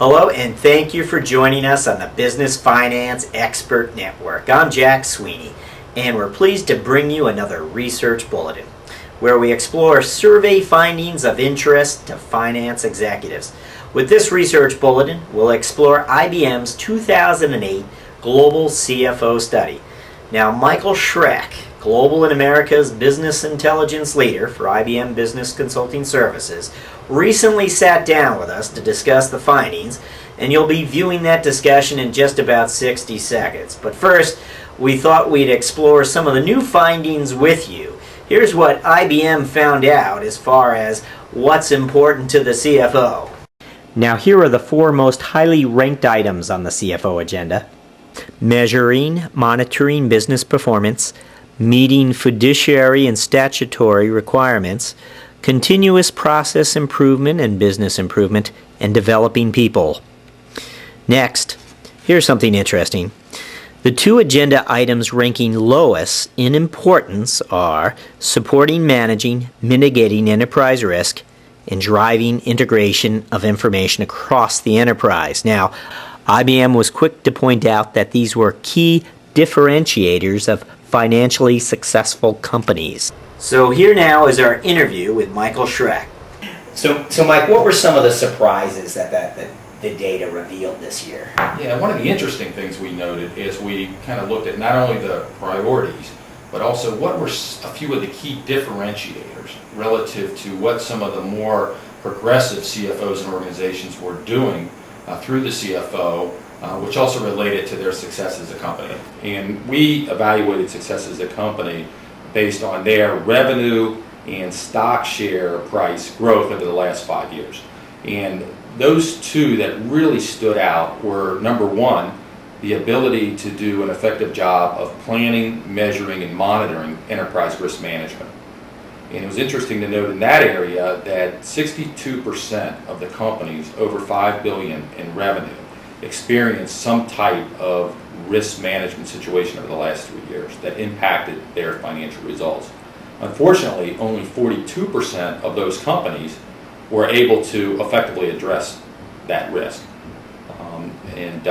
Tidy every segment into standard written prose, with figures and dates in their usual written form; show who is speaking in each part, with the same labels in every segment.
Speaker 1: Hello, and thank you for joining us on the Business Finance Expert Network. I'm Jack Sweeney, and we're pleased to bring you another research bulletin where we explore survey findings of interest to finance executives. With this research bulletin, we'll explore IBM's 2008 Global CFO Study. Now, Michael Schreck, Global and America's Business Intelligence Leader for IBM Business Consulting Services, recently sat down with us to discuss the findings, and you'll be viewing that discussion in just about 60 seconds. But first, we thought we'd explore some of the new findings with you. Here's what IBM found out as far as what's important to the CFO. Now, here are the four most highly ranked items on the CFO agenda: measuring, monitoring business performance, meeting fiduciary and statutory requirements, continuous process improvement and business improvement, and developing people. Next, here's something interesting. The two agenda items ranking lowest in importance are supporting, managing, mitigating enterprise risk, and driving integration of information across the enterprise. Now, IBM was quick to point out that these were key differentiators of financially successful companies. So here now is our interview with Michael Schreck. So Mike, what were some of the surprises that the data revealed this year?
Speaker 2: Yeah, one of the interesting things we noted is we kind of looked at not only the priorities, but also what were a few of the key differentiators relative to what some of the more progressive CFOs and organizations were doing through the CFO, which also related to their success as a company. And we evaluated success as a company based on their revenue and stock share price growth over the last 5 years. And those two that really stood out were, number one, the ability to do an effective job of planning, measuring, and monitoring enterprise risk management. And it was interesting to note in that area that 62% of the companies over $5 billion in revenue experienced some type of risk management situation over the last 3 years that impacted their financial results. Unfortunately, only 42% of those companies were able to effectively address that risk. And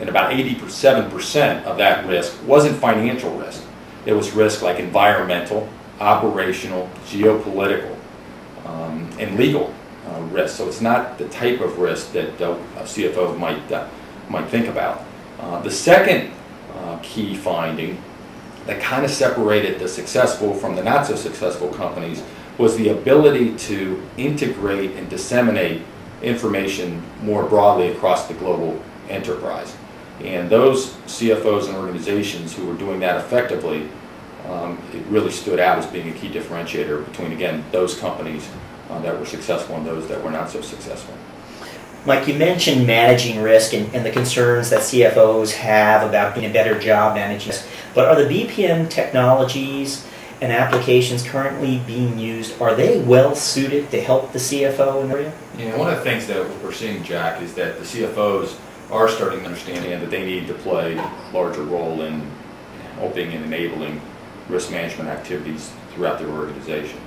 Speaker 2: about 87% of that risk wasn't financial risk. It was risk like environmental, operational, geopolitical, and legal risk. So it's not the type of risk that a CFO might think about. The second key finding that kind of separated the successful from the not so successful companies was the ability to integrate and disseminate information more broadly across the global enterprise. And those CFOs and organizations who were doing that effectively, it really stood out as being a key differentiator between, again, those companies that were successful and those that were not so successful.
Speaker 1: Mike, you mentioned managing risk and the concerns that CFOs have about doing a better job managing risk. But are the BPM technologies and applications currently being used, are they well suited to help the CFO in the area?
Speaker 2: Yeah, one of the things that we're seeing, Jack, is that the CFOs are starting to understand that they need to play a larger role in helping and enabling risk management activities throughout their organization.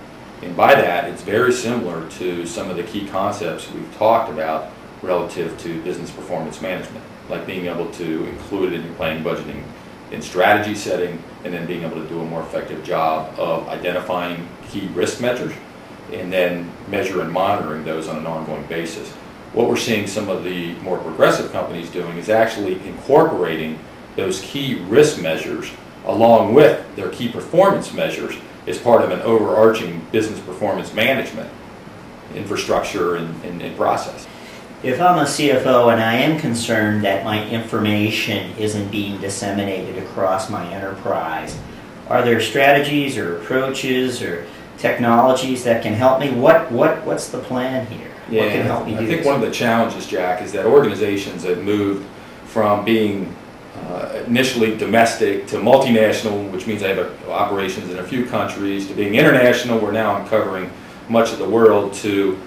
Speaker 2: And by that, it's very similar to some of the key concepts we've talked about relative to business performance management, like being able to include it in your planning, budgeting, and strategy setting, and then being able to do a more effective job of identifying key risk measures and then measure and monitoring those on an ongoing basis. What we're seeing some of the more progressive companies doing is actually incorporating those key risk measures along with their key performance measures as part of an overarching business performance management infrastructure and process.
Speaker 1: If I'm a CFO and I am concerned that my information isn't being disseminated across my enterprise, are there strategies or approaches or technologies that can help me? What's the plan here?
Speaker 2: Yeah,
Speaker 1: what can help me do
Speaker 2: I think
Speaker 1: this?
Speaker 2: one of the challenges, Jack, is that organizations have moved from being initially domestic to multinational, which means they have operations in a few countries, to being international. We're now uncovering much of the world to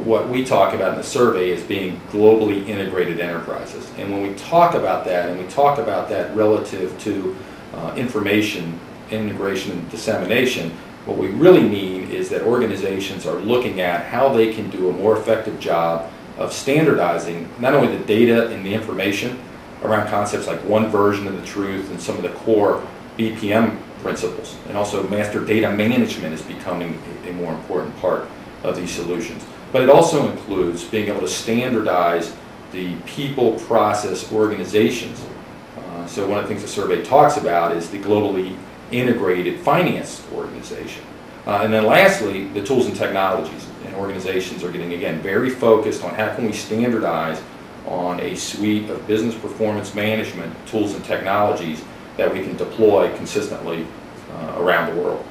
Speaker 2: what we talk about in the survey as being globally integrated enterprises. And when we talk about that, and we talk about that relative to information integration and dissemination, what we really mean is that organizations are looking at how they can do a more effective job of standardizing not only the data and the information around concepts like one version of the truth and some of the core BPM principles, and also master data management is becoming a more important part of these solutions. But it also includes being able to standardize the people, process, organizations. So one of the things the survey talks about is the globally integrated finance organization. And then lastly, the tools and technologies. And organizations are getting, again, very focused on how can we standardize on a suite of business performance management tools and technologies that we can deploy consistently around the world.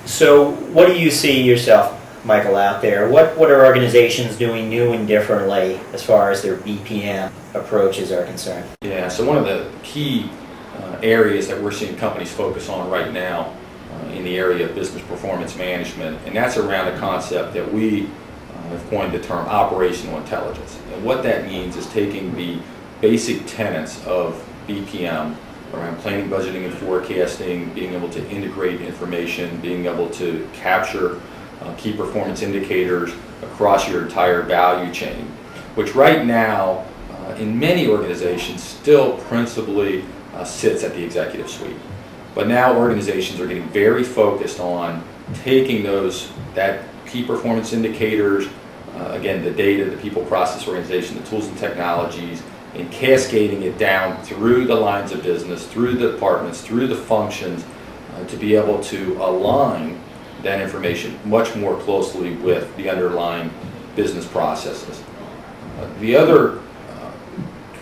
Speaker 1: So what do you see yourself, Michael, out there? What are organizations doing new and differently as far as their BPM approaches are concerned?
Speaker 2: Yeah, so one of the key areas that we're seeing companies focus on right now in the area of business performance management, and that's around a concept that we have coined the term operational intelligence. And what that means is taking the basic tenets of BPM around planning, budgeting, and forecasting, being able to integrate information, being able to capture key performance indicators across your entire value chain, which right now in many organizations still principally sits at the executive suite. But now organizations are getting very focused on taking that key performance indicators, again, the data, the people, process, organization, the tools and technologies, and cascading it down through the lines of business, through the departments, through the functions, to be able to align that information much more closely with the underlying business processes. The other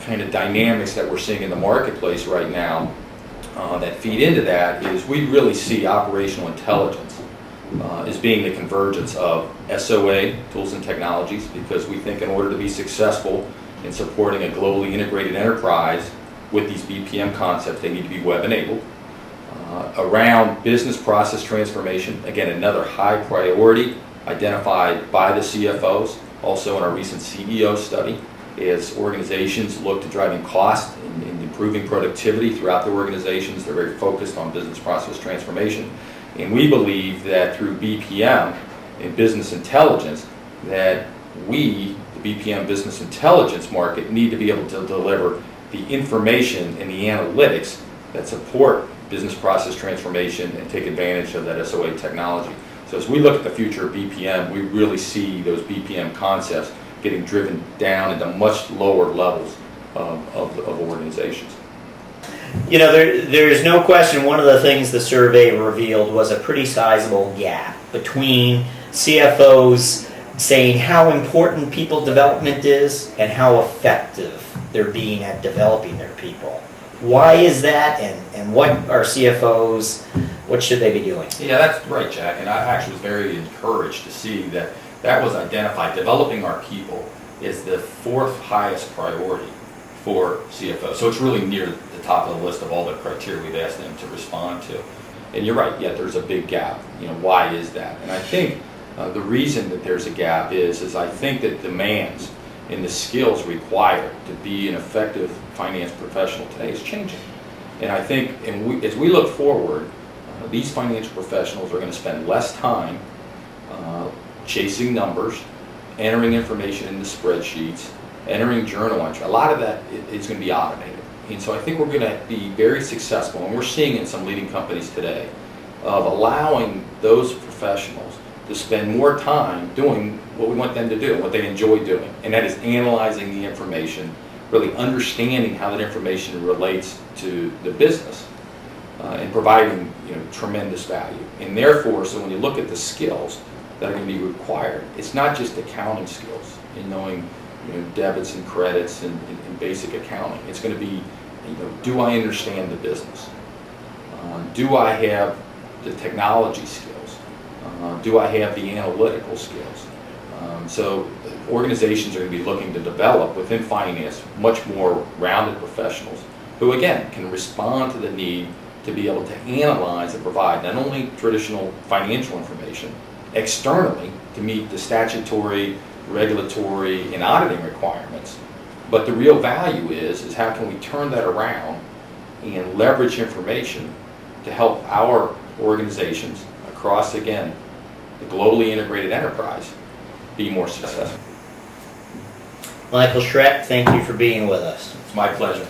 Speaker 2: kind of dynamics that we're seeing in the marketplace right now that feed into that is we really see operational intelligence as being the convergence of SOA, tools and technologies, because we think in order to be successful in supporting a globally integrated enterprise with these BPM concepts, they need to be web-enabled. Around business process transformation, again, another high priority identified by the CFOs, also in our recent CEO study, as organizations look to driving cost and improving productivity throughout their organizations. They're very focused on business process transformation. And we believe that through BPM and business intelligence, that we, the BPM business intelligence market, need to be able to deliver the information and the analytics that support business process transformation and take advantage of that SOA technology. So as we look at the future of BPM, we really see those BPM concepts getting driven down into much lower levels of organizations.
Speaker 1: You know, there's no question one of the things the survey revealed was a pretty sizable gap between CFOs saying how important people development is and how effective they're being at developing their people. Why is that, and what are CFOs, what should they be doing?
Speaker 2: Yeah, that's right, Jack, and I actually was very encouraged to see that that was identified. Developing our people is the fourth highest priority for CFOs. So it's really near the top of the list of all the criteria we've asked them to respond to. And you're right, yeah, there's a big gap. You know, why is that? And I think the reason that there's a gap is I think that demands and the skills required to be an effective finance professional today is changing. And I think as we look forward, these financial professionals are going to spend less time chasing numbers, entering information into spreadsheets, entering journal entry. A lot of that is going to be automated. And so I think we're going to be very successful, and we're seeing in some leading companies today, of allowing those professionals to spend more time doing what we want them to do, what they enjoy doing, and that is analyzing the information, really understanding how that information relates to the business, and providing tremendous value. And therefore, so when you look at the skills that are going to be required, it's not just accounting skills in knowing debits and credits and basic accounting. It's going to be, do I understand the business? Do I have the technology skills? Do I have the analytical skills? So organizations are going to be looking to develop within finance much more rounded professionals who, again, can respond to the need to be able to analyze and provide not only traditional financial information externally to meet the statutory, regulatory, and auditing requirements, but the real value is how can we turn that around and leverage information to help our organizations across, again, the globally integrated enterprise be more successful.
Speaker 1: Michael Schreck, thank you for being with us.
Speaker 2: It's my pleasure.